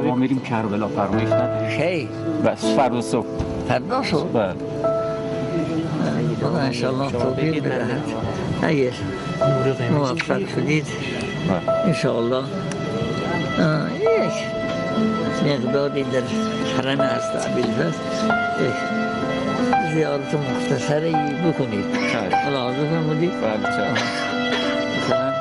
ما میریم کربلا فرمایش نداری؟ کی؟ بس فردا صبح. فردا صبح؟ بله. خدا انشاءالله توفیق بدهد. اگر موفق شدید انشاءالله یک مقداری در حرم است ابوالفضل یک زیارت مختصری بکنید. ملاحظه فرمودید؟ بله. مثلا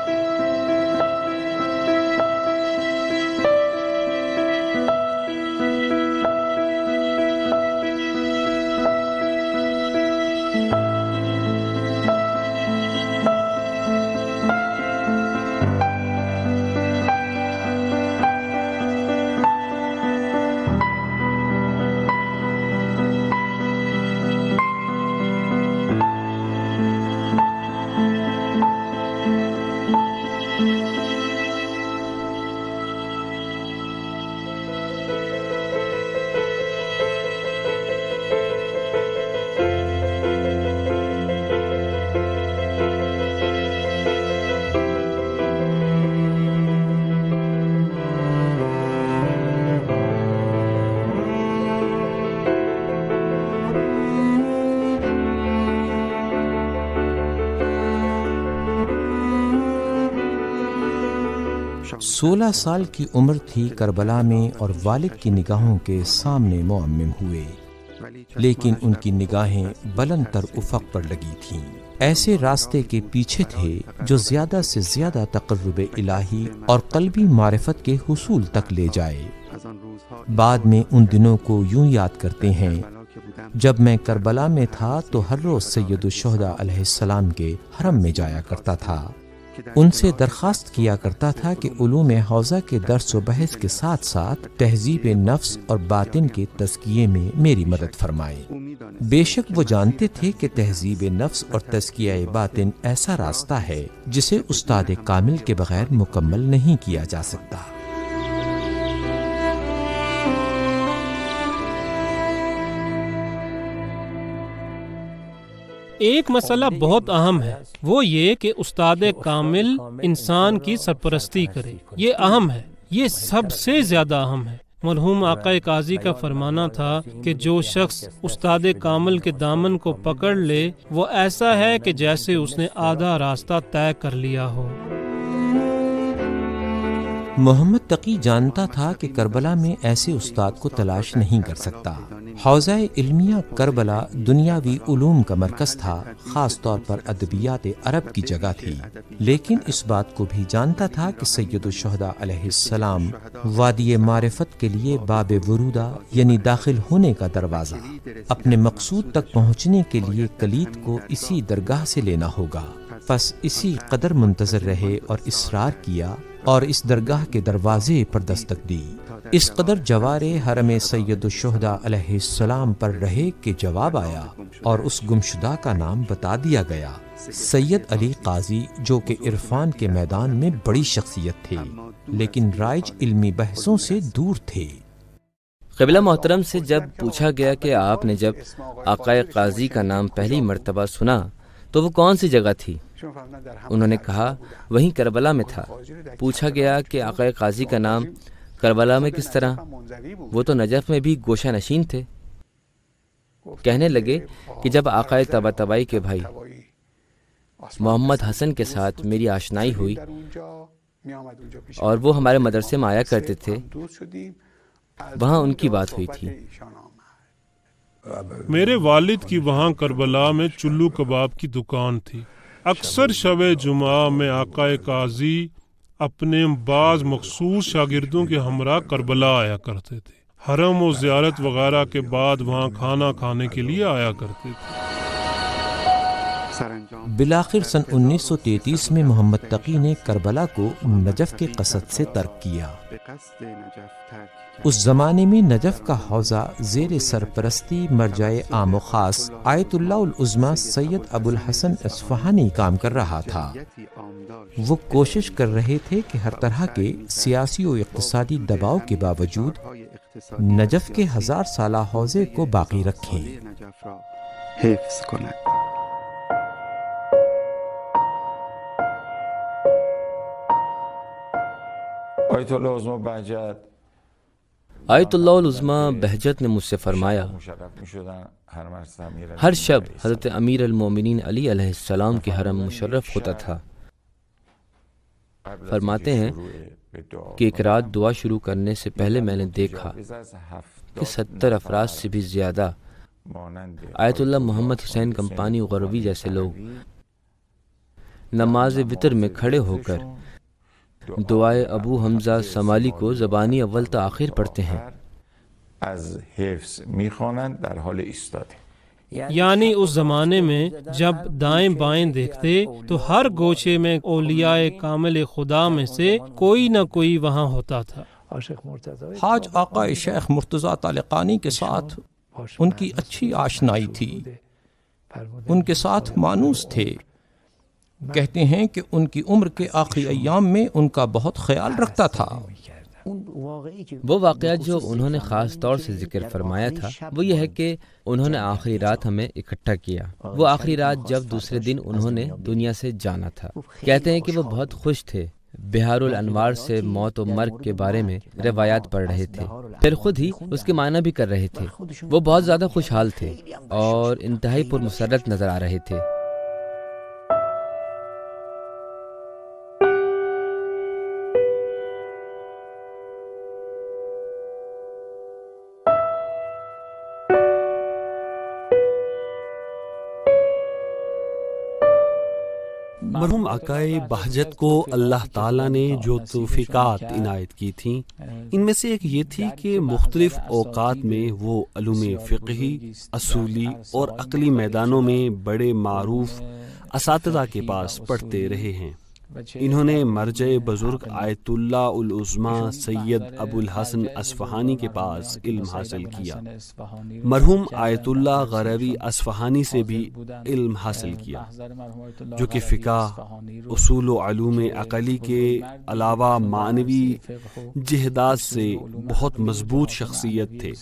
سولہ سال کی عمر تھی کربلا میں اور والد کی نگاہوں کے سامنے معمم ہوئے، لیکن ان کی نگاہیں بلند تر افق پر لگی تھیں، ایسے راستے کے پیچھے تھے جو زیادہ سے زیادہ تقرب الہی اور قلبی معرفت کے حصول تک لے جائے۔ بعد میں ان دنوں کو یوں یاد کرتے ہیں، جب میں کربلا میں تھا تو ہر روز سید الشہداء علیہ السلام کے حرم میں جایا کرتا تھا، ان سے درخواست کیا کرتا تھا کہ علوم حوزہ کے درس و بحث کے ساتھ ساتھ تہذیب نفس اور باطن کے تزکیے میں میری مدد فرمائے۔ بے شک وہ جانتے تھے کہ تہذیب نفس اور تزکیہ باطن ایسا راستہ ہے جسے استاد کامل کے بغیر مکمل نہیں کیا جا سکتا۔ ایک مسئلہ بہت اہم ہے، وہ یہ کہ استاد کامل انسان کی سرپرستی کرے۔ یہ اہم ہے، یہ سب سے زیادہ اہم ہے۔ مرحوم آقا قاضی کا فرمانا تھا کہ جو شخص استاد کامل کے دامن کو پکڑ لے وہ ایسا ہے کہ جیسے اس نے آدھا راستہ طے کر لیا ہو۔ محمد تقی جانتا تھا کہ کربلا میں ایسے استاد کو تلاش نہیں کر سکتا۔ حوزہ علمیہ کربلا دنیاوی علوم کا مرکز تھا، خاص طور پر ادبیات عرب کی جگہ تھی، لیکن اس بات کو بھی جانتا تھا کہ سید الشہداء علیہ السلام وادی معرفت کے لیے باب ورودہ یعنی داخل ہونے کا دروازہ، اپنے مقصود تک پہنچنے کے لیے کلید کو اسی درگاہ سے لینا ہوگا۔ پس اسی قدر منتظر رہے اور اصرار کیا اور اس درگاہ کے دروازے پر دستک دی، اس قدر جوار حرم سید الشہداء علیہ السلام پر رہے کہ جواب آیا اور اس گمشدہ کا نام بتا دیا گیا، سید علی قاضی، جو کہ عرفان کے میدان میں بڑی شخصیت تھے لیکن رائج علمی بحثوں سے دور تھے۔ قبلہ محترم سے جب پوچھا گیا کہ آپ نے جب آقا قاضی کا نام پہلی مرتبہ سنا تو وہ کون سی جگہ تھی، انہوں نے کہا وہیں کربلا میں تھا۔ پوچھا گیا کہ آقا قاضی کا نام کربلا میں کس طرح، وہ تو نجف میں بھی گوشہ نشین تھے۔ کہنے لگے کہ جب آقا طباطبائی کے بھائی محمد حسن کے ساتھ میری آشنائی ہوئی اور وہ ہمارے مدرسے میں آیا کرتے تھے، وہاں ان کی بات ہوئی تھی۔ میرے والد کی وہاں کربلا میں چلو کباب کی دکان تھی۔ اکثر شب جمعہ میں آقا قاضی اپنے بعض مخصوص شاگردوں کے ہمراہ کربلا آیا کرتے تھے۔ حرم و زیارت وغیرہ کے بعد وہاں کھانا کھانے کے لیے آیا کرتے تھے۔ بالآخر سن 1933 میں محمد تقی نے کربلا کو نجف کے قصد سے ترک کیا۔ اس زمانے میں نجف کا حوزہ زیر سرپرستی مرجع عام و خاص آیت اللہ العظمیٰ سید ابو الحسن اصفہانی کام کر رہا تھا۔ وہ کوشش کر رہے تھے کہ ہر طرح کے سیاسی و اقتصادی دباؤ کے باوجود نجف کے 1000 سالہ حوزے کو باقی رکھیں۔ آیت اللہ العظمیٰ بہجت نے مجھ سے فرمایا، ہر شب حضرت امیر المومنین علی علیہ السلام کے حرم مشرف ہوتا تھا۔ فرماتے ہیں کہ ایک رات دعا شروع کرنے سے پہلے میں نے دیکھا کہ 70 افراد سے بھی زیادہ آیت اللہ محمد حسین کمپانی غروی جیسے لوگ نماز وتر میں کھڑے ہو کر دعائے ابو حمزہ سمالی کو زبانی اول تا آخر پڑھتے ہیں۔ یعنی اس زمانے میں جب دائیں بائیں دیکھتے تو ہر گوشے میں اولیاء کامل خدا میں سے کوئی نہ کوئی وہاں ہوتا تھا۔ حاج آقا شیخ مرتضیٰ طالقانی کے ساتھ ان کی اچھی آشنائی تھی، ان کے ساتھ مانوس تھے۔ کہتے ہیں کہ ان کی عمر کے آخری ایام میں ان کا بہت خیال رکھتا تھا۔ وہ واقعات جو انہوں نے خاص طور سے ذکر فرمایا تھا وہ یہ ہے کہ انہوں نے آخری رات ہمیں اکٹھا کیا۔ وہ آخری رات جب دوسرے دن انہوں نے دنیا سے جانا تھا۔ کہتے ہیں کہ وہ بہت خوش تھے، بہار الانوار سے موت و مرگ کے بارے میں روایات پڑھ رہے تھے، پھر خود ہی اس کے معنی بھی کر رہے تھے۔ وہ بہت زیادہ خوشحال تھے اور انتہائی پرمسرت نظر آ رہے تھے۔ مرحوم عقائے بہجت کو اللہ تعالیٰ نے جو توفیقات عنایت کی تھیں، ان میں سے ایک یہ تھی کہ مختلف اوقات میں وہ علوم فقہی، اصولی اور عقلی میدانوں میں بڑے معروف اساتذہ کے پاس پڑھتے رہے ہیں۔ انہوں نے مرجع بزرگ آیت اللہ العظمیٰ سید ابو الحسن اصفہانی کے پاس علم حاصل کیا۔ مرحوم آیت اللہ غروی اصفہانی سے بھی علم حاصل کیا، جو کہ فقہ، اصول و علوم عقلی کے علاوہ معنوی جہدات سے بہت مضبوط شخصیت تھے۔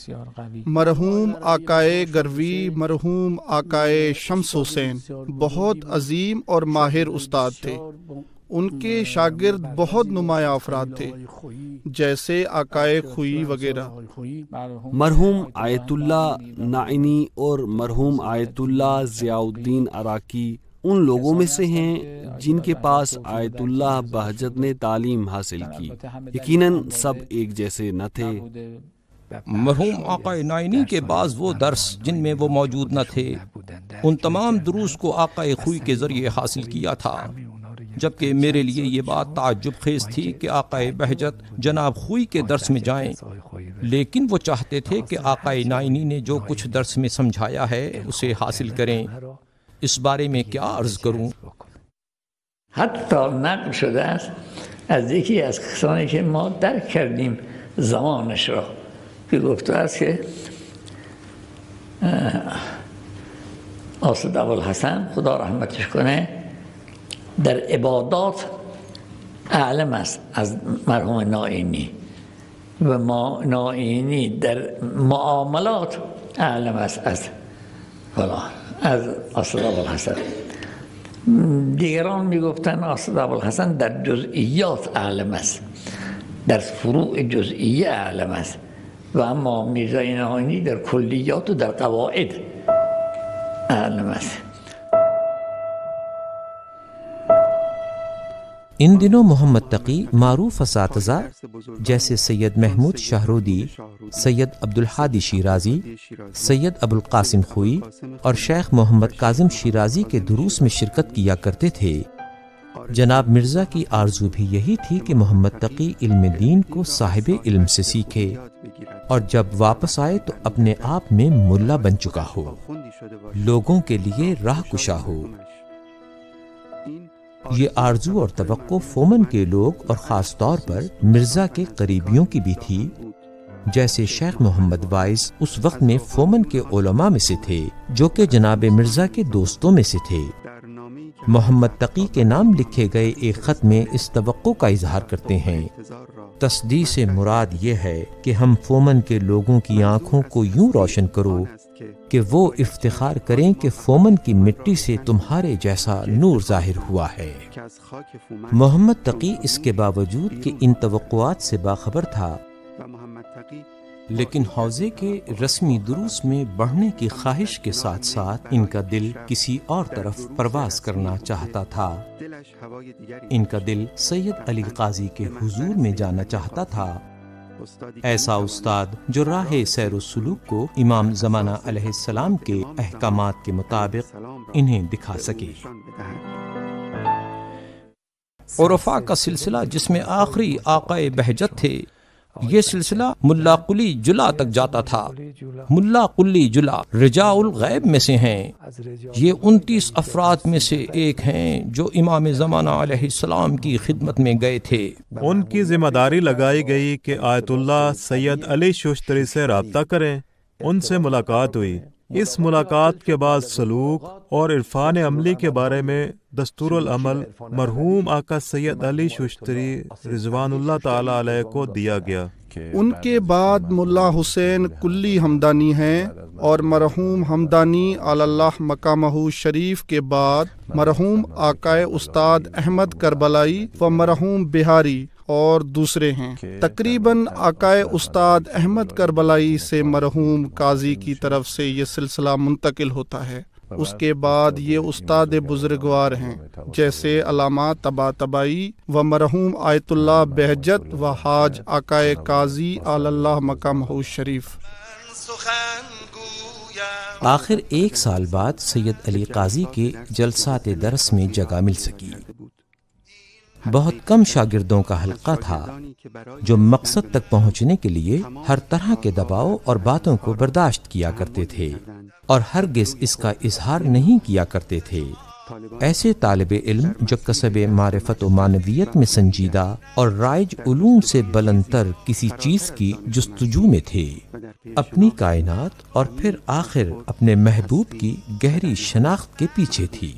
مرحوم آقائے گروی مرحوم آقائے شمس حسین بہت عظیم اور ماہر استاد تھے۔ ان کے شاگرد بہت نمایاں افراد تھے، جیسے آقائے خوئی وغیرہ۔ مرحوم آیت اللہ نائینی اور مرحوم آیت اللہ ضیاء الدین عراقی ان لوگوں میں سے ہیں جن کے پاس آیت اللہ بہجت نے تعلیم حاصل کی۔ یقیناً سب ایک جیسے نہ تھے۔ مرحوم آقا نائینی کے بعض وہ درس جن میں وہ موجود نہ تھے، ان تمام دروس کو آقا خوئی کے ذریعے حاصل کیا تھا، جبکہ میرے لیے یہ بات تعجب خیز تھی کہ آقا بہجت جناب خوئی کے درس میں جائیں، لیکن وہ چاہتے تھے کہ آقا نائینی نے جو کچھ درس میں سمجھایا ہے اسے حاصل کریں۔ اس بارے میں کیا عرض کروں؟ حتی نقل شده است از یکی از کسانی که ما درک کردیم زمانش را که گفته است که آصد ابوالحسن خدا رحمتش کنه در عبادات اعلم است از مرحوم نائینی و نائینی در معاملات اعلم است از فلان از آصد ابوالحسن. دیگران میگفتن آصد ابوالحسن در جزئیات اعلم است، در فروع جزئیه اعلم است، و اما میرزا نائینی در کلیات و در قواعد اعلم است. ان دنوں محمد تقی معروف اساتذہ جیسے سید محمود شاہرودی، سید عبدالحادی شیرازی، سید ابوالقاسم خوئی اور شیخ محمد کاظم شیرازی کے دروس میں شرکت کیا کرتے تھے۔ جناب مرزا کی آرزو بھی یہی تھی کہ محمد تقی علم دین کو صاحب علم سے سیکھے اور جب واپس آئے تو اپنے آپ میں ملا بن چکا ہو، لوگوں کے لیے راہ کشا ہو۔ یہ آرزو اور توقع فومن کے لوگ اور خاص طور پر مرزا کے قریبیوں کی بھی تھی، جیسے شیخ محمد وائز اس وقت میں فومن کے علماء میں سے تھے جو کہ جناب مرزا کے دوستوں میں سے تھے۔ محمد تقی کے نام لکھے گئے ایک خط میں اس توقع کا اظہار کرتے ہیں، تصدیق سے مراد یہ ہے کہ ہم فومن کے لوگوں کی آنکھوں کو یوں روشن کرو کہ وہ افتخار کریں کہ فومن کی مٹی سے تمہارے جیسا نور ظاہر ہوا ہے۔ محمد تقی اس کے باوجود کہ ان توقعات سے باخبر تھا، لیکن حوزے کے رسمی دروس میں بڑھنے کی خواہش کے ساتھ ساتھ ان کا دل کسی اور طرف پرواز کرنا چاہتا تھا۔ ان کا دل سید علی قاضی کے حضور میں جانا چاہتا تھا، ایسا استاد جو راہ سیر و سلوک کو امام زمانہ علیہ السلام کے احکامات کے مطابق انہیں دکھا سکے۔ عرفاء کا سلسلہ جس میں آخری آقائے بہجت تھے، یہ سلسلہ ملا قلی جلا تک جاتا تھا۔ ملا قلی جلا رجاء الغیب میں سے ہیں، یہ 29 افراد میں سے ایک ہیں جو امام زمانہ علیہ السلام کی خدمت میں گئے تھے۔ ان کی ذمہ داری لگائی گئی کہ آیت اللہ سید علی شوشتری سے رابطہ کریں۔ ان سے ملاقات ہوئی۔ اس ملاقات کے بعد سلوک اور عرفان عملی کے بارے میں دستور العمل مرحوم آقا سید علی شوشتری رضوان اللہ تعالی علیہ کو دیا گیا۔ ان کے بعد ملا حسین کلی ہمدانی ہیں، اور مرحوم ہمدانی علی اللہ مقامہ شریف کے بعد مرحوم آقائے استاد احمد کربلائی و مرحوم بہاری اور دوسرے ہیں۔ تقریباً آقائے استاد احمد کربلائی سے مرحوم قاضی کی طرف سے یہ سلسلہ منتقل ہوتا ہے۔ اس کے بعد یہ استاد بزرگوار ہیں جیسے علامہ طباطبائی و مرحوم آیت اللہ بہجت و حاج آقائے قاضی علی اللہ مقامہ شریف۔ آخر 1 سال بعد سید علی قاضی کے جلسات درس میں جگہ مل سکی۔ بہت کم شاگردوں کا حلقہ تھا جو مقصد تک پہنچنے کے لیے ہر طرح کے دباؤ اور باتوں کو برداشت کیا کرتے تھے اور ہرگز اس کا اظہار نہیں کیا کرتے تھے۔ ایسے طالب علم جو کسب معرفت و معنویت میں سنجیدہ اور رائج علوم سے بلند تر کسی چیز کی جستجو میں تھے، اپنی کائنات اور پھر آخر اپنے محبوب کی گہری شناخت کے پیچھے تھی۔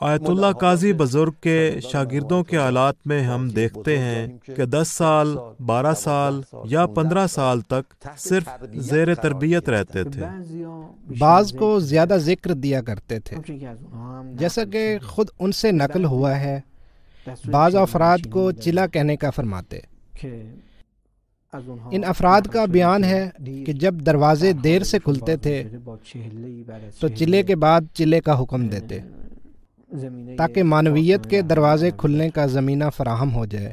آیت اللہ قاضی بزرگ کے شاگردوں کے حالات میں ہم دیکھتے ہیں کہ 10 سال، 12 سال یا 15 سال تک صرف زیر تربیت رہتے تھے۔ بعض کو زیادہ ذکر دیا کرتے تھے، جیسا کہ خود ان سے نقل ہوا ہے۔ بعض افراد کو چلا کہنے کا فرماتے۔ ان افراد کا بیان ہے کہ جب دروازے دیر سے کھلتے تھے تو چلے کے بعد چلے کا حکم دیتے تاکہ معنویت کے دروازے کھلنے کا زمینہ فراہم ہو جائے۔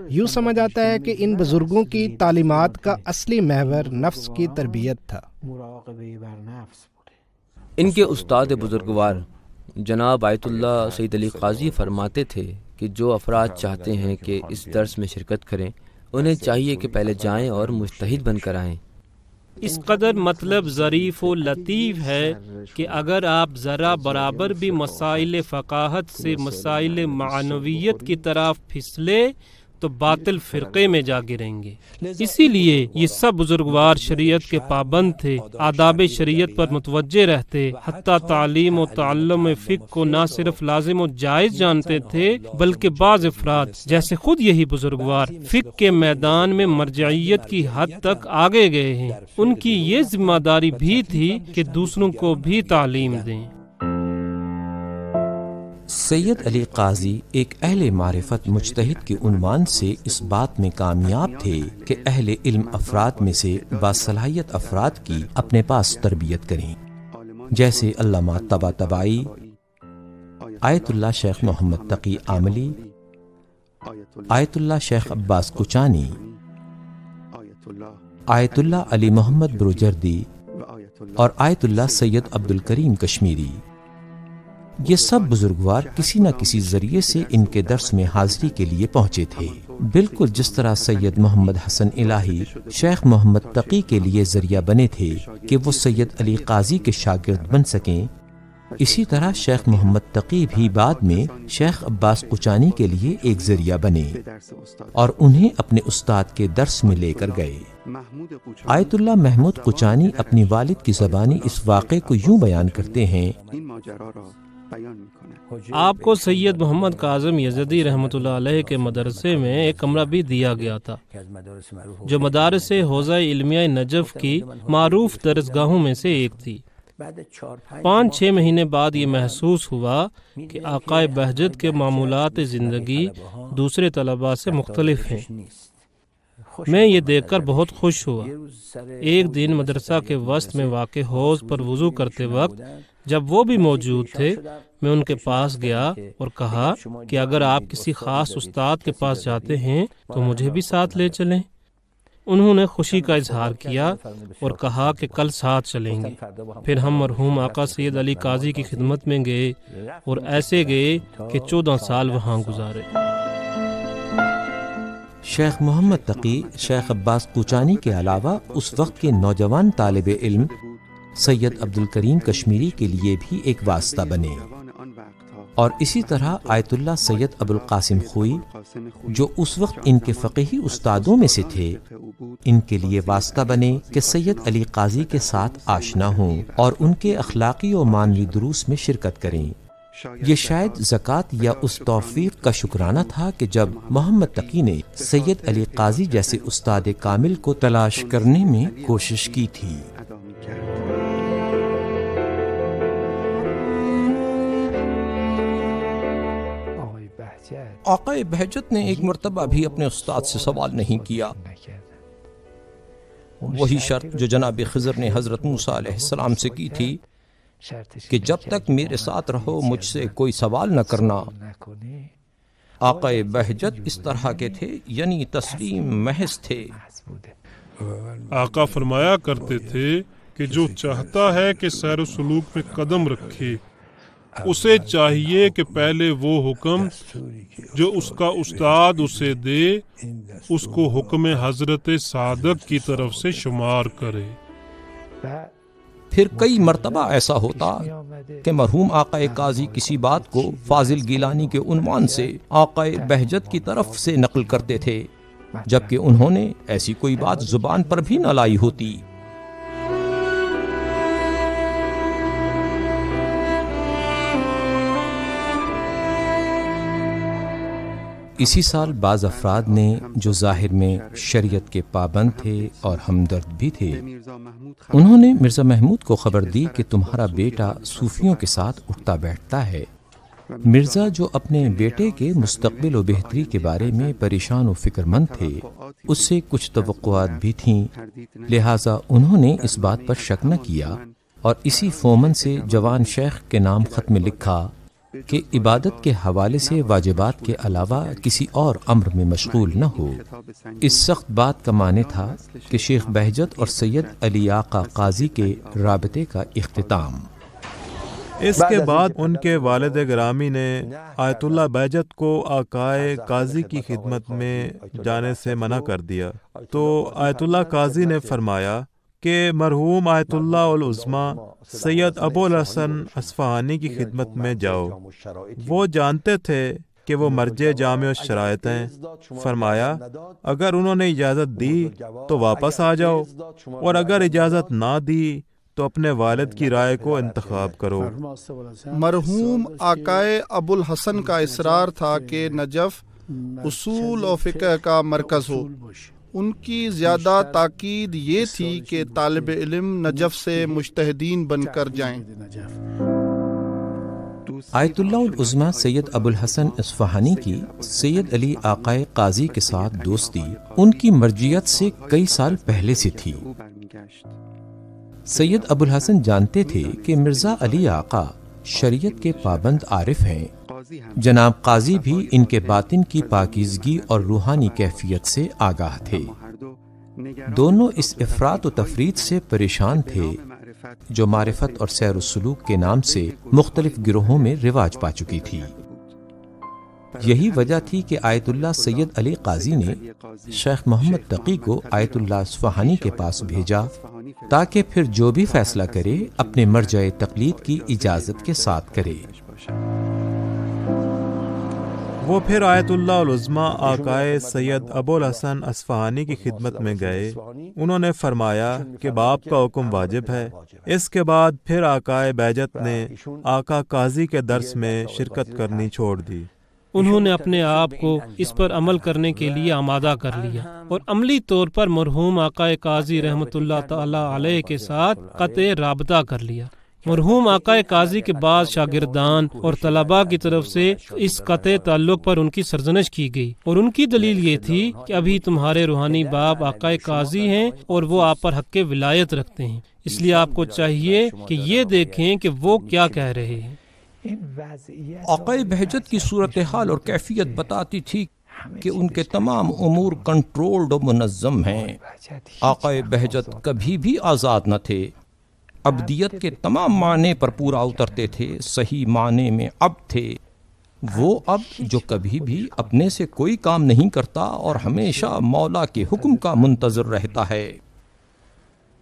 یوں سمجھ آتا ہے کہ ان بزرگوں کی تعلیمات کا اصلی محور نفس کی تربیت تھا۔ ان کے استاد بزرگوار جناب آیت اللہ سید علی قاضی فرماتے تھے کہ جو افراد چاہتے ہیں کہ اس درس میں شرکت کریں، انہیں چاہیے کہ پہلے جائیں اور مجتہد بن کر آئیں۔ اس قدر مطلب ظریف و لطیف ہے کہ اگر آپ ذرا برابر بھی مسائل فقاہت سے مسائل معنویت کی طرف پھسلے تو باطل فرقے میں جا گریں گے۔ اسی لیے یہ سب بزرگوار شریعت کے پابند تھے، آداب شریعت پر متوجہ رہتے، حتیٰ تعلیم و تعلم فقہ کو نہ صرف لازم و جائز جانتے تھے بلکہ بعض افراد جیسے خود یہی بزرگوار فقہ کے میدان میں مرجعیت کی حد تک آگے گئے ہیں۔ ان کی یہ ذمہ داری بھی تھی کہ دوسروں کو بھی تعلیم دیں۔ سید علی قاضی ایک اہل معرفت مجتہد کے عنوان سے اس بات میں کامیاب تھے کہ اہل علم افراد میں سے باصلاحیت افراد کی اپنے پاس تربیت کریں، جیسے علامہ طباطبائی، آیت اللہ شیخ محمد تقی عاملی، آیت اللہ شیخ عباس کچانی، آیت اللہ علی محمد بروجردی اور آیت اللہ سید عبدالکریم کشمیری۔ یہ سب بزرگوار کسی نہ کسی ذریعے سے ان کے درس میں حاضری کے لیے پہنچے تھے، بالکل جس طرح سید محمد حسن الہی شیخ محمد تقی کے لیے ذریعہ بنے تھے کہ وہ سید علی قاضی کے شاگرد بن سکیں، اسی طرح شیخ محمد تقی بھی بعد میں شیخ عباس قچانی کے لیے ایک ذریعہ بنے اور انہیں اپنے استاد کے درس میں لے کر گئے۔ آیت اللہ محمود قچانی اپنی والد کی زبانی اس واقعے کو یوں بیان کرتے ہیں، آپ کو سید محمد کاظم یزدی رحمۃ اللہ علیہ کے مدرسے میں ایک کمرہ بھی دیا گیا تھا، جو مدارس حوزہ علمیہ نجف کی معروف درسگاہوں میں سے ایک تھی۔ 5-6 مہینے بعد یہ محسوس ہوا کہ آقا بہجت کے معمولات زندگی دوسرے طلباء سے مختلف ہیں۔ میں یہ دیکھ کر بہت خوش ہوا۔ ایک دن مدرسہ کے وسط میں واقع حوض پر وضو کرتے وقت جب وہ بھی موجود تھے، میں ان کے پاس گیا اور کہا کہ اگر آپ کسی خاص استاد کے پاس جاتے ہیں تو مجھے بھی ساتھ لے چلیں۔ انہوں نے خوشی کا اظہار کیا اور کہا کہ کل ساتھ چلیں گے۔ پھر ہم مرحوم آقا سید علی قاضی کی خدمت میں گئے اور ایسے گئے کہ 14 سال وہاں گزارے۔ شیخ محمد تقی شیخ عباس قچانی کے علاوہ اس وقت کے نوجوان طالب علم سید عبد الکریم کشمیری کے لیے بھی ایک واسطہ بنے، اور اسی طرح آیت اللہ سید ابو القاسم خوئی جو اس وقت ان کے فقیہی استادوں میں سے تھے، ان کے لیے واسطہ بنے کہ سید علی قاضی کے ساتھ آشنا ہوں اور ان کے اخلاقی و معنوی دروس میں شرکت کریں۔ یہ شاید زکوٰۃ یا اس توفیق کا شکرانہ تھا کہ جب محمد تقی نے سید علی قاضی جیسے استاد کامل کو تلاش کرنے میں کوشش کی تھی۔ آقا بہجت نے ایک مرتبہ بھی اپنے استاد سے سوال نہیں کیا، وہی شرط جو جناب خضر نے حضرت موسیٰ علیہ السلام سے کی تھی کہ جب تک میرے ساتھ رہو مجھ سے کوئی سوال نہ کرنا۔ آقا بہجت اس طرح کے تھے، یعنی تسلیم محض تھے۔ آقا فرمایا کرتے تھے کہ جو چاہتا ہے کہ سیر و سلوک میں قدم رکھے، اسے چاہیے کہ پہلے وہ حکم جو اس کا استاد اسے دے اس کو حکم حضرت صادق کی طرف سے شمار کرے۔ پھر کئی مرتبہ ایسا ہوتا کہ مرحوم آقا قاضی کسی بات کو فاضل گیلانی کے عنوان سے آقا بہجت کی طرف سے نقل کرتے تھے، جبکہ انہوں نے ایسی کوئی بات زبان پر بھی نہ لائی ہوتی۔ اسی سال بعض افراد نے جو ظاہر میں شریعت کے پابند تھے اور ہمدرد بھی تھے، انہوں نے مرزا محمود کو خبر دی کہ تمہارا بیٹا صوفیوں کے ساتھ اٹھتا بیٹھتا ہے۔ مرزا جو اپنے بیٹے کے مستقبل و بہتری کے بارے میں پریشان و فکر مند تھے، اس سے کچھ توقعات بھی تھیں، لہٰذا انہوں نے اس بات پر شک نہ کیا اور اسی فومن سے جوان شیخ کے نام خط میں لکھا کہ عبادت کے حوالے سے واجبات کے علاوہ کسی اور امر میں مشغول نہ ہو۔ اس سخت بات کا معنی تھا کہ شیخ بہجت اور سید علی آقا قاضی کے رابطے کا اختتام۔ اس کے بعد ان کے والد گرامی نے آیت اللہ بہجت کو آقائے قاضی کی خدمت میں جانے سے منع کر دیا، تو آیت اللہ قاضی نے فرمایا کہ مرحوم آیت اللہ العظمیٰ سید ابو الحسن اصفہانی کی خدمت میں جاؤ۔ وہ جانتے تھے کہ وہ مرجع جامع الشرائط ہیں۔ فرمایا اگر انہوں نے اجازت دی تو واپس آ جاؤ، اور اگر اجازت نہ دی تو اپنے والد کی رائے کو انتخاب کرو۔ مرحوم آقائے ابو الحسن کا اصرار تھا کہ نجف اصول و فقہ کا مرکز ہو۔ ان کی زیادہ تاکید یہ تھی کہ طالب علم نجف سے مجتہدین بن کر جائیں۔ آیت اللہ العظمیٰ سید ابو الحسن اصفہانی کی سید علی آقائے قاضی کے ساتھ دوستی ان کی مرجعیت سے کئی سال پہلے سے تھی۔ سید ابو الحسن جانتے تھے کہ مرزا علی آقا شریعت کے پابند عارف ہیں، جناب قاضی بھی ان کے باطن کی پاکیزگی اور روحانی کیفیت سے آگاہ تھے۔ دونوں اس افراط و تفریط سے پریشان تھے جو معرفت اور سیر السلوک کے نام سے مختلف گروہوں میں رواج پا چکی تھی۔ یہی وجہ تھی کہ آیت اللہ سید علی قاضی نے شیخ محمد تقی کو آیت اللہ اصفہانی کے پاس بھیجا تاکہ پھر جو بھی فیصلہ کرے اپنے مرجع تقلید کی اجازت کے ساتھ کرے۔ وہ پھر آیت اللہ العظمی آقائے سید ابو الحسن اصفہانی کی خدمت میں گئے۔ انہوں نے فرمایا کہ باپ کا حکم واجب ہے۔ اس کے بعد پھر آقائے بہجت نے آقا قاضی کے درس میں شرکت کرنی چھوڑ دی۔ انہوں نے اپنے آپ کو اس پر عمل کرنے کے لیے آمادہ کر لیا اور عملی طور پر مرحوم آقا قاضی رحمۃ اللہ تعالی علیہ کے ساتھ قطع رابطہ کر لیا۔ مرحوم آقا قاضی کے بعد شاگردان اور طلباء کی طرف سے اس قطع تعلق پر ان کی سرزنش کی گئی، اور ان کی دلیل یہ تھی کہ ابھی تمہارے روحانی باپ آقا قاضی ہیں اور وہ آپ پر حق ولایت رکھتے ہیں، اس لیے آپ کو چاہیے کہ یہ دیکھیں کہ وہ کیا کہہ رہے ہیں۔ آقا بہجت کی صورتحال اور کیفیت بتاتی تھی کہ ان کے تمام امور کنٹرولڈ و منظم ہیں۔ آقا بہجت کبھی بھی آزاد نہ تھے، عبدیت کے تمام معنی پر پورا اترتے تھے، صحیح معنی میں عبد تھے۔ وہ عبد جو کبھی بھی اپنے سے کوئی کام نہیں کرتا اور ہمیشہ مولا کے حکم کا منتظر رہتا ہے۔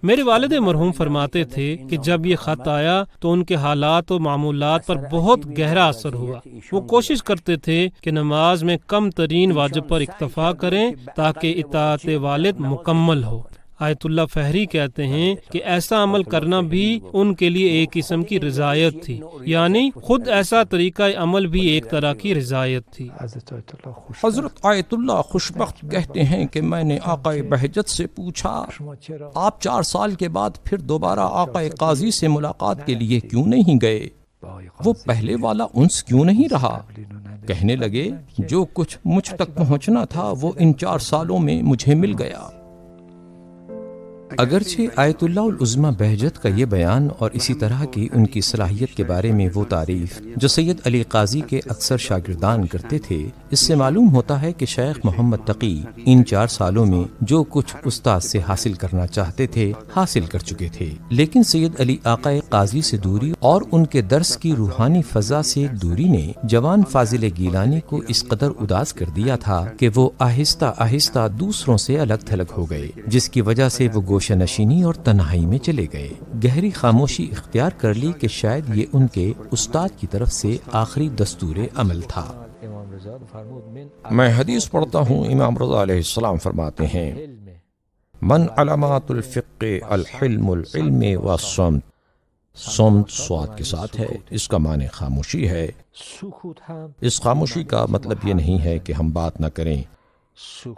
میرے والد مرحوم فرماتے تھے کہ جب یہ خط آیا تو ان کے حالات و معمولات پر بہت گہرا اثر ہوا۔ وہ کوشش کرتے تھے کہ نماز میں کم ترین واجب پر اکتفا کریں تاکہ اطاعت والد مکمل ہو۔ آیت اللہ فہری کہتے ہیں کہ ایسا عمل کرنا بھی ان کے لیے ایک قسم کی رضایت تھی، یعنی خود ایسا طریقہ عمل بھی ایک طرح کی رضایت تھی۔ حضرت آیت اللہ خوشبخت کہتے ہیں کہ میں نے آقا بہجت سے پوچھا، آپ 4 سال کے بعد پھر دوبارہ آقا قاضی سے ملاقات کے لیے کیوں نہیں گئے؟ وہ پہلے والا انس کیوں نہیں رہا؟ کہنے لگے جو کچھ مجھ تک پہنچنا تھا وہ ان 4 سالوں میں مجھے مل گیا۔ اگرچہ آیت اللہ العظمی بہجت کا یہ بیان اور اسی طرح کی ان کی صلاحیت کے بارے میں وہ تعریف جو سید علی قاضی کے اکثر شاگردان کرتے تھے، اس سے معلوم ہوتا ہے کہ شیخ محمد تقی ان 4 سالوں میں جو کچھ استاد سے حاصل کرنا چاہتے تھے حاصل کر چکے تھے، لیکن سید علی آقا قاضی سے دوری اور ان کے درس کی روحانی فضا سے دوری نے جوان فاضل گیلانی کو اس قدر اداس کر دیا تھا کہ وہ آہستہ آہستہ دوسروں سے الگ تھلگ ہو گئے، جس کی وجہ سے وہ گوشہ نشینی اور تنہائی میں چلے گئے۔ گہری خاموشی اختیار کر لی کہ شاید یہ ان کے استاد کی طرف سے آخری دستور عمل تھا۔ میں حدیث پڑھتا ہوں، امام رضا علیہ السلام فرماتے ہیں، من علامات الفقہ الحلم العلم والصمت۔ صمت سواد کے ساتھ ہے، اس کا معنی خاموشی ہے۔ اس خاموشی کا مطلب یہ نہیں ہے کہ ہم بات نہ کریں،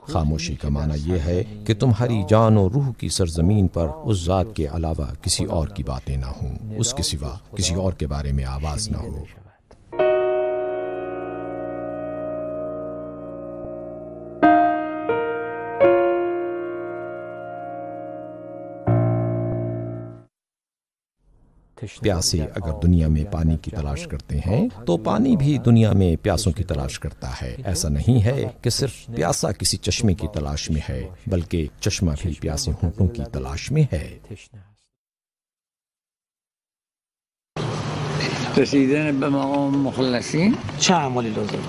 خاموشی کا معنی یہ ہے کہ تمہاری جان و روح کی سرزمین پر اس ذات کے علاوہ کسی اور کی باتیں نہ ہوں، اس کے سوا کسی اور کے بارے میں آواز نہ ہو۔ پیاسے اگر دنیا میں پانی کی تلاش کرتے ہیں تو پانی بھی دنیا میں پیاسوں کی تلاش کرتا ہے۔ ایسا نہیں ہے کہ صرف پیاسا کسی چشمے کی تلاش میں ہے، بلکہ چشمہ بھی پیاسے ہونٹوں کی تلاش میں ہے۔ رسیدن به مقام مخلصین چه اعمالی لازم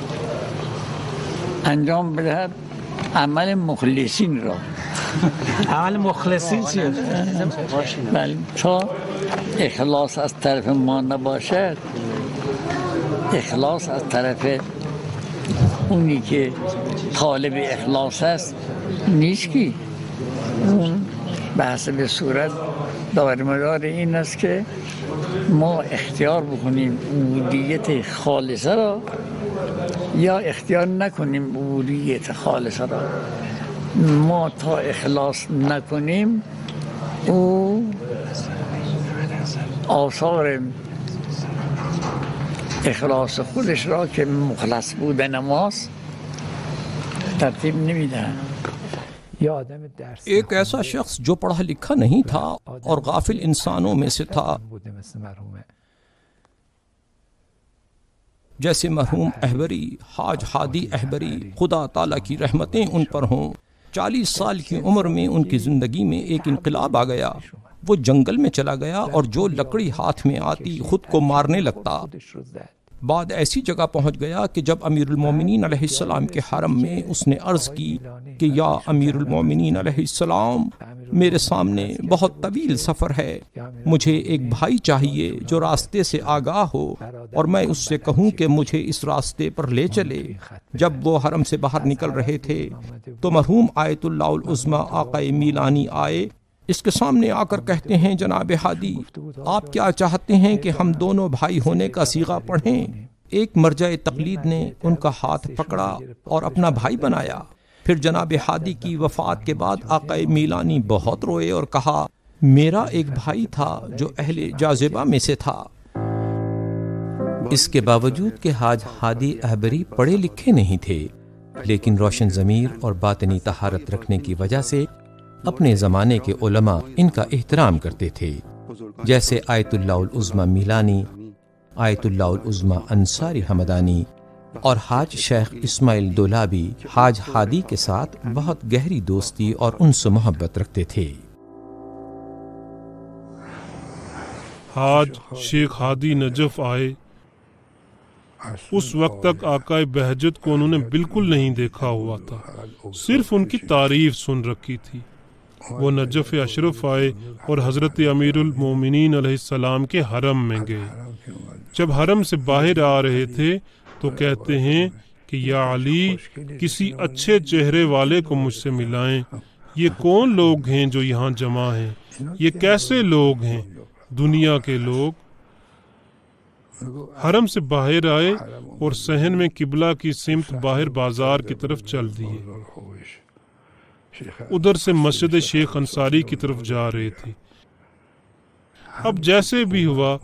انجام بدهد؟ عمل مخلصین را. عمل مخلصین چیه؟ بله، تا اخلاص از طرف ما نباشد، اخلاص از طرف اونی که طالب اخلاص است نیست که اون به حسب صورت دارمدار این است که ما اختیار بکنیم عبودیت خالصه را یا اختیار نکنیم عبودیت خالصه را. ما تا اخلاص نکنیم او آثار اخلاص خودش را که مخلص بودن ماست ترتیب نمیدن. ایک ایسا شخص جو پڑھا لکھا نہیں تھا اور غافل انسانوں میں سے تھا، جیسے مرحوم احبری، حاج ہادی احبری، خدا تعالیٰ کی رحمتیں ان پر ہوں، 40 سال کی عمر میں ان کی زندگی میں ایک انقلاب آ گیا. وہ جنگل میں چلا گیا اور جو لکڑی ہاتھ میں آتی خود کو مارنے لگتا. بعد ایسی جگہ پہنچ گیا کہ جب امیر المومنین علیہ السلام کے حرم میں اس نے عرض کی کہ یا امیر المومنین علیہ السلام، میرے سامنے بہت طویل سفر ہے، مجھے ایک بھائی چاہیے جو راستے سے آگاہ ہو اور میں اس سے کہوں کہ مجھے اس راستے پر لے چلے. جب وہ حرم سے باہر نکل رہے تھے تو مرحوم آیت اللہ العظمی آقا میلانی آئے. اس کے سامنے آ کر کہتے ہیں جناب ہادی، آپ کیا چاہتے ہیں کہ ہم دونوں بھائی ہونے کا صیغہ پڑھیں؟ ایک مرجع تقلید نے ان کا ہاتھ پکڑا اور اپنا بھائی بنایا. پھر جناب ہادی کی وفات کے بعد آقا میلانی بہت روئے اور کہا، میرا ایک بھائی تھا جو اہل جاذبہ میں سے تھا. اس کے باوجود کہ حاج ہادی احبری پڑھے لکھے نہیں تھے، لیکن روشن ضمیر اور باطنی طہارت رکھنے کی وجہ سے اپنے زمانے کے علماء ان کا احترام کرتے تھے، جیسے آیت اللہ العظمی میلانی، آیت اللہ العظمی انصاری حمدانی اور حاج شیخ اسماعیل دولابی حاج ہادی کے ساتھ بہت گہری دوستی اور انس و محبت رکھتے تھے. حاج شیخ ہادی نجف آئے. اس وقت تک آقائے بہجت کو انہوں نے بالکل نہیں دیکھا ہوا تھا، صرف ان کی تعریف سن رکھی تھی. وہ نجف اشرف آئے اور حضرت امیر المومنین علیہ السلام کے حرم میں گئے. جب حرم سے باہر آ رہے تھے تو کہتے ہیں کہ یا علی، کسی اچھے چہرے والے کو مجھ سے ملائیں. یہ کون لوگ ہیں جو یہاں جمع ہیں؟ یہ کیسے لوگ ہیں؟ دنیا کے لوگ. حرم سے باہر آئے اور صحن میں قبلہ کی سمت باہر بازار کی طرف چل دیے. ادھر سے مسجد شیخ انصاری کی طرف جا رہے تھے. اب جیسے بھی ہوا،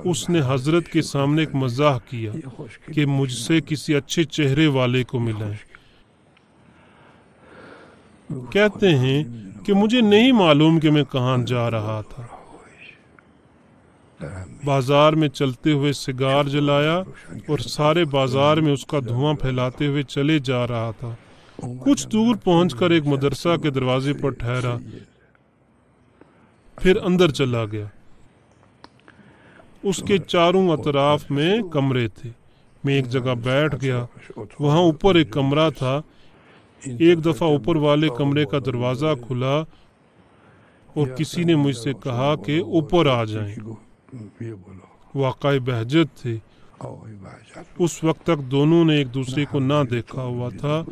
اس نے حضرت کے سامنے ایک مزاح کیا کہ مجھ سے کسی اچھے چہرے والے کو ملائیں. کہتے ہیں کہ مجھے نہیں معلوم کہ میں کہاں جا رہا تھا. بازار میں چلتے ہوئے سگار جلایا اور سارے بازار میں اس کا دھواں پھیلاتے ہوئے چلے جا رہا تھا. کچھ دور پہنچ کر ایک مدرسہ کے دروازے پر ٹھہرا، پھر اندر چلا گیا. اس کے چاروں اطراف میں کمرے تھے. میں ایک جگہ بیٹھ گیا. وہاں اوپر ایک کمرہ تھا. ایک دفعہ اوپر والے کمرے کا دروازہ کھلا اور کسی نے مجھ سے کہا کہ اوپر آ جائیں. واقعی بہجت تھے. اس وقت تک دونوں نے ایک دوسرے کو نہ دیکھا ہوا تھا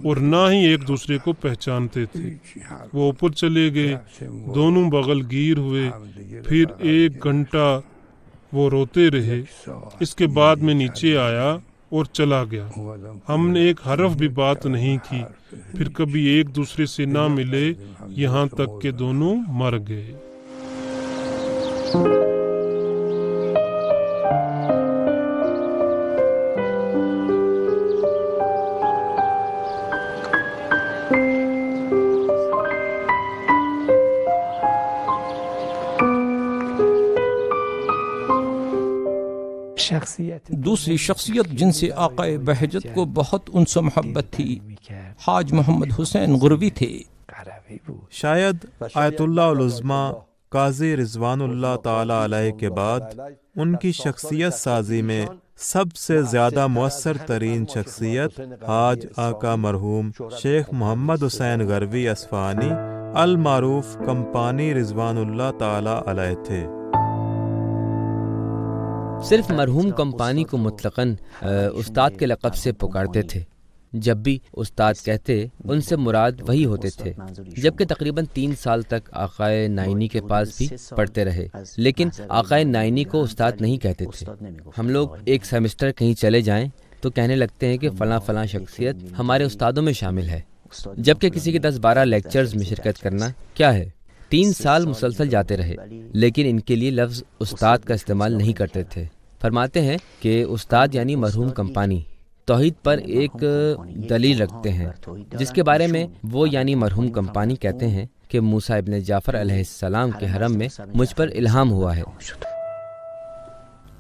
اور نہ ہی ایک دوسرے کو پہچانتے تھے. وہ اوپر چلے گئے، دونوں بغل گیر ہوئے. پھر 1 گھنٹہ وہ روتے رہے. اس کے بعد میں نیچے آیا اور چلا گیا. ہم نے ایک حرف بھی بات نہیں کی. پھر کبھی ایک دوسرے سے نہ ملے، یہاں تک کہ دونوں مر گئے. دوسری شخصیت جن سے آقا بہجت کو بہت انس و محبت تھی، حاج محمد حسین غروی تھے. شاید آیت اللہ العظمی قاضی رضوان اللہ تعالی علیہ کے بعد ان کی شخصیت سازی میں سب سے زیادہ مؤثر ترین شخصیت حاج آقا مرحوم شیخ محمد حسین غروی اصفہانی المعروف کمپانی رضوان اللہ تعالی علیہ تھے. صرف مرحوم کمپانی کو مطلقاً استاد کے لقب سے پکارتے تھے. جب بھی استاد کہتے ان سے مراد وہی ہوتے تھے. جبکہ تقریباً 3 سال تک آقائے نائنی کے پاس بھی پڑھتے رہے، لیکن آقائے نائنی کو استاد نہیں کہتے تھے. ہم لوگ ایک سیمسٹر کہیں چلے جائیں تو کہنے لگتے ہیں کہ فلاں فلاں شخصیت ہمارے استادوں میں شامل ہے، جبکہ کسی کے 10-12 لیکچرز میں شرکت کرنا کیا ہے. 3 سال مسلسل جاتے رہے، لیکن ان کے لیے لفظ استاد کا استعمال نہیں کرتے تھے. فرماتے ہیں کہ استاد یعنی مرحوم کمپانی توحید پر ایک دلیل رکھتے ہیں، جس کے بارے میں وہ یعنی مرحوم کمپانی کہتے ہیں کہ موسیٰ ابن جعفر علیہ السلام کے حرم میں مجھ پر الہام ہوا ہے.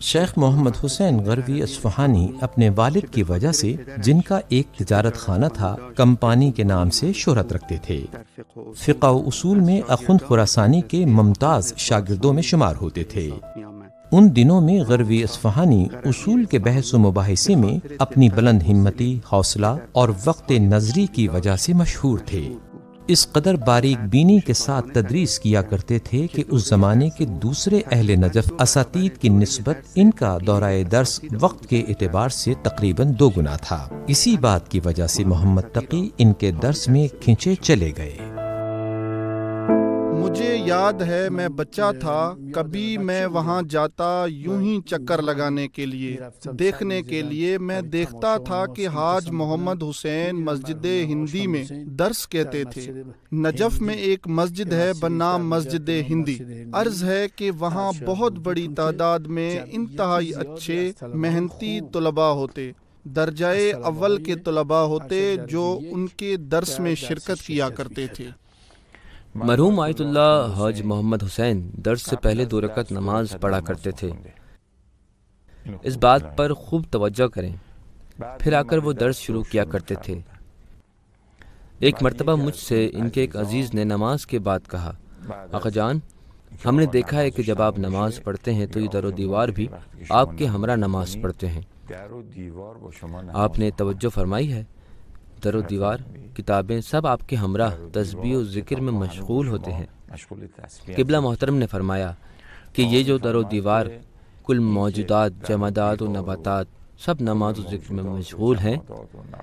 شیخ محمد حسین غروی اصفہانی اپنے والد کی وجہ سے، جن کا ایک تجارت خانہ تھا، کمپانی کے نام سے شہرت رکھتے تھے۔ فقہ و اصول میں اخوند خراسانی کے ممتاز شاگردوں میں شمار ہوتے تھے۔ ان دنوں میں غروی اصفہانی اصول کے بحث و مباحثے میں اپنی بلند ہمتی، حوصلہ اور وقت نظری کی وجہ سے مشہور تھے۔ اس قدر باریک بینی کے ساتھ تدریس کیا کرتے تھے کہ اس زمانے کے دوسرے اہل نجف اساتید کی نسبت ان کا دورہ درس وقت کے اعتبار سے تقریباً 2 گنا تھا۔ اسی بات کی وجہ سے محمد تقی ان کے درس میں کھنچے چلے گئے۔ مجھے یاد ہے میں بچہ تھا، کبھی میں وہاں جاتا یوں ہی چکر لگانے کے لیے، دیکھنے کے لیے۔ میں دیکھتا تھا کہ حاج محمد حسین مسجد ہندی میں درس کہتے تھے۔ نجف میں ایک مسجد ہے بنام مسجد ہندی۔ عرض ہے کہ وہاں بہت بڑی تعداد میں انتہائی اچھے محنتی طلباء ہوتے، درجہ اول کے طلباء ہوتے جو ان کے درس میں شرکت کیا کرتے تھے۔ مرحوم آیت اللہ حاج محمد حسین درس سے پہلے 2 رکعت نماز پڑھا کرتے تھے۔ اس بات پر خوب توجہ کریں، پھر آ کر وہ درس شروع کیا کرتے تھے۔ ایک مرتبہ مجھ سے ان کے ایک عزیز نے نماز کے بعد کہا، آقا جان، ہم نے دیکھا ہے کہ جب آپ نماز پڑھتے ہیں تو یہ در و دیوار بھی آپ کے ہمراہ نماز پڑھتے ہیں۔ آپ نے توجہ فرمائی ہے؟ در و دیوار، کتابیں سب آپ کے ہمراہ تسبیح و ذکر میں مشغول ہوتے ہیں۔ قبلہ محترم نے فرمایا کہ یہ جو در و دیوار، کل موجودات، جمادات و نباتات سب نماز و ذکر میں مشغول ہیں،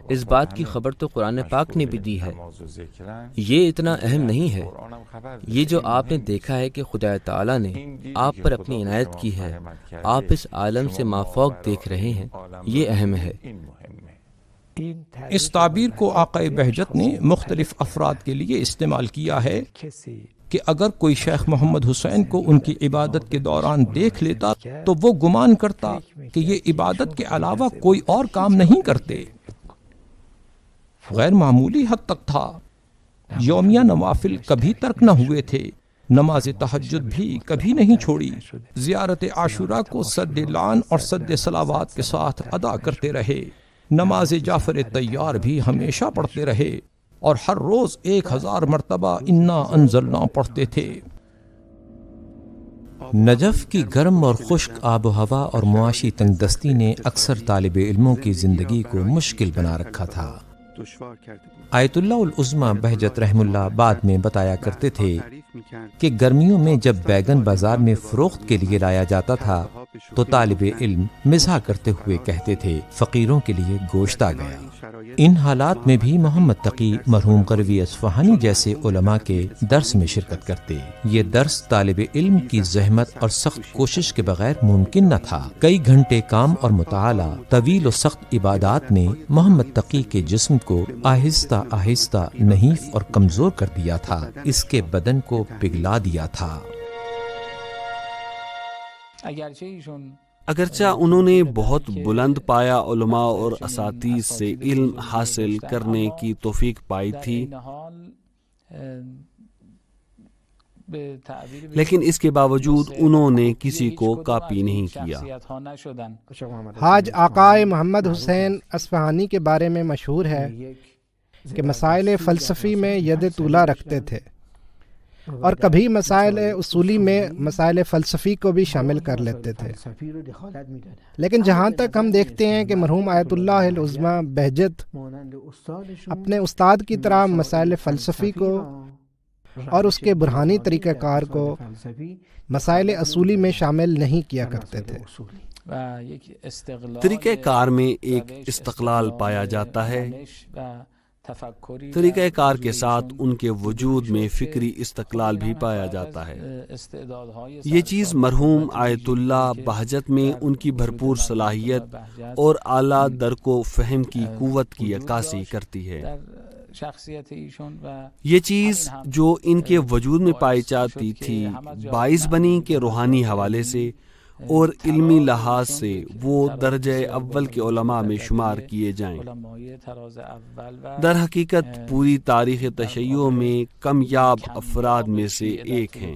اس بات کی خبر تو قرآن پاک نے بھی دی ہے۔ یہ اتنا اہم نہیں ہے۔ یہ جو آپ نے دیکھا ہے کہ خدا تعالیٰ نے آپ پر اپنی عنایت کی ہے، آپ اس عالم سے مافوق دیکھ رہے ہیں، یہ اہم ہے۔ اس تعبیر کو آقا بہجت نے مختلف افراد کے لیے استعمال کیا ہے کہ اگر کوئی شیخ محمد حسین کو ان کی عبادت کے دوران دیکھ لیتا تو وہ گمان کرتا کہ یہ عبادت کے علاوہ کوئی اور کام نہیں کرتے۔ غیر معمولی حد تک تھا۔ یومیہ نوافل کبھی ترک نہ ہوئے تھے، نماز تہجد بھی کبھی نہیں چھوڑی، زیارت عاشوراء کو سد لعن اور سد صلوات کے ساتھ ادا کرتے رہے، نماز جعفر طیار بھی ہمیشہ پڑھتے رہے اور ہر روز 1000 مرتبہ انا انزلنا پڑھتے تھے۔ نجف کی گرم اور خشک آب و ہوا اور معاشی تنگ دستی نے اکثر طالب علموں کی زندگی کو مشکل بنا رکھا تھا۔ آیت اللہ العظمی بہجت رحم اللہ بعد میں بتایا کرتے تھے کہ گرمیوں میں جب بیگن بازار میں فروخت کے لیے لایا جاتا تھا تو طالب علم مزاح کرتے ہوئے کہتے تھے، فقیروں کے لیے گوشت آ گیا۔ ان حالات میں بھی محمد تقی مرحوم غروی اصفہانی جیسے علماء کے درس میں شرکت کرتے۔ یہ درس طالب علم کی زحمت اور سخت کوشش کے بغیر ممکن نہ تھا۔ کئی گھنٹے کام اور مطالعہ، طویل و سخت عبادات نے محمد تقی کے جسم کو آہستہ آہستہ نحیف اور کمزور کر دیا تھا، اس کے بدن کو پگھلا دیا تھا۔ اگرچہ انہوں نے بہت بلند پایا علماء اور اساتذہ سے علم حاصل کرنے کی توفیق پائی تھی، لیکن اس کے باوجود انہوں نے کسی کو کاپی نہیں کیا۔ حاج آقائے محمد حسین اصفہانی کے بارے میں مشہور ہے کہ مسائل فلسفی میں ید طولا رکھتے تھے اور کبھی مسائل اصولی میں مسائل فلسفی کو بھی شامل کر لیتے تھے۔ لیکن جہاں تک ہم دیکھتے ہیں کہ مرحوم آیت اللہ العظمی بہجت اپنے استاد کی طرح مسائل فلسفی کو اور اس کے برہانی طریقہ کار کو مسائل اصولی میں شامل نہیں کیا کرتے تھے۔ طریقہ کار میں ایک استقلال پایا جاتا ہے۔ طریقہ کار کے ساتھ ان کے وجود میں فکری استقلال بھی پایا جاتا ہے۔ یہ چیز مرحوم آیت اللہ بہجت میں ان کی بھرپور صلاحیت اور اعلیٰ درک و فہم کی قوت کی عکاسی کرتی ہے۔ یہ چیز جو ان کے وجود میں پائی جاتی تھی باعث بنی کہ روحانی حوالے سے اور علمی لحاظ سے وہ درجہ اول کے علماء میں شمار کیے جائیں۔ در حقیقت پوری تاریخ تشیع میں کم یاب افراد میں سے ایک ہیں۔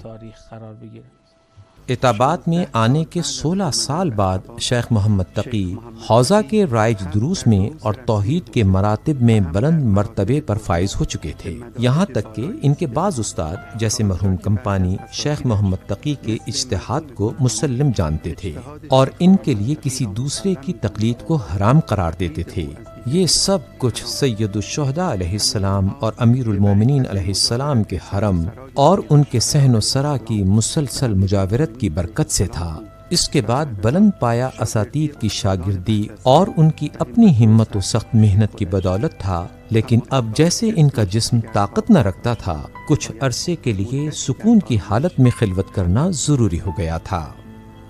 اتابات میں آنے کے 16 سال بعد شیخ محمد تقی حوزہ کے رائج دروس میں اور توحید کے مراتب میں بلند مرتبے پر فائز ہو چکے تھے، یہاں تک کہ ان کے بعض استاد جیسے مرحوم کمپانی شیخ محمد تقی کے اجتہاد کو مسلم جانتے تھے اور ان کے لیے کسی دوسرے کی تقلید کو حرام قرار دیتے تھے۔ یہ سب کچھ سید الشہداء علیہ السلام اور امیر المومنین علیہ السلام کے حرم اور ان کے صحن و سرا کی مسلسل مجاورت کی برکت سے تھا۔ اس کے بعد بلند پایا اساتید کی شاگردی اور ان کی اپنی ہمت و سخت محنت کی بدولت تھا، لیکن اب جیسے ان کا جسم طاقت نہ رکھتا تھا، کچھ عرصے کے لیے سکون کی حالت میں خلوت کرنا ضروری ہو گیا تھا،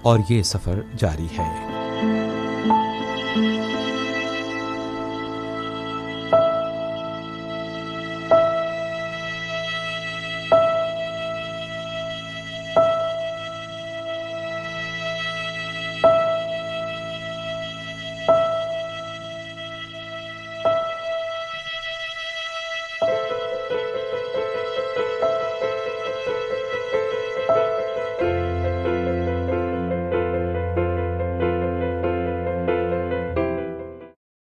اور یہ سفر جاری ہے۔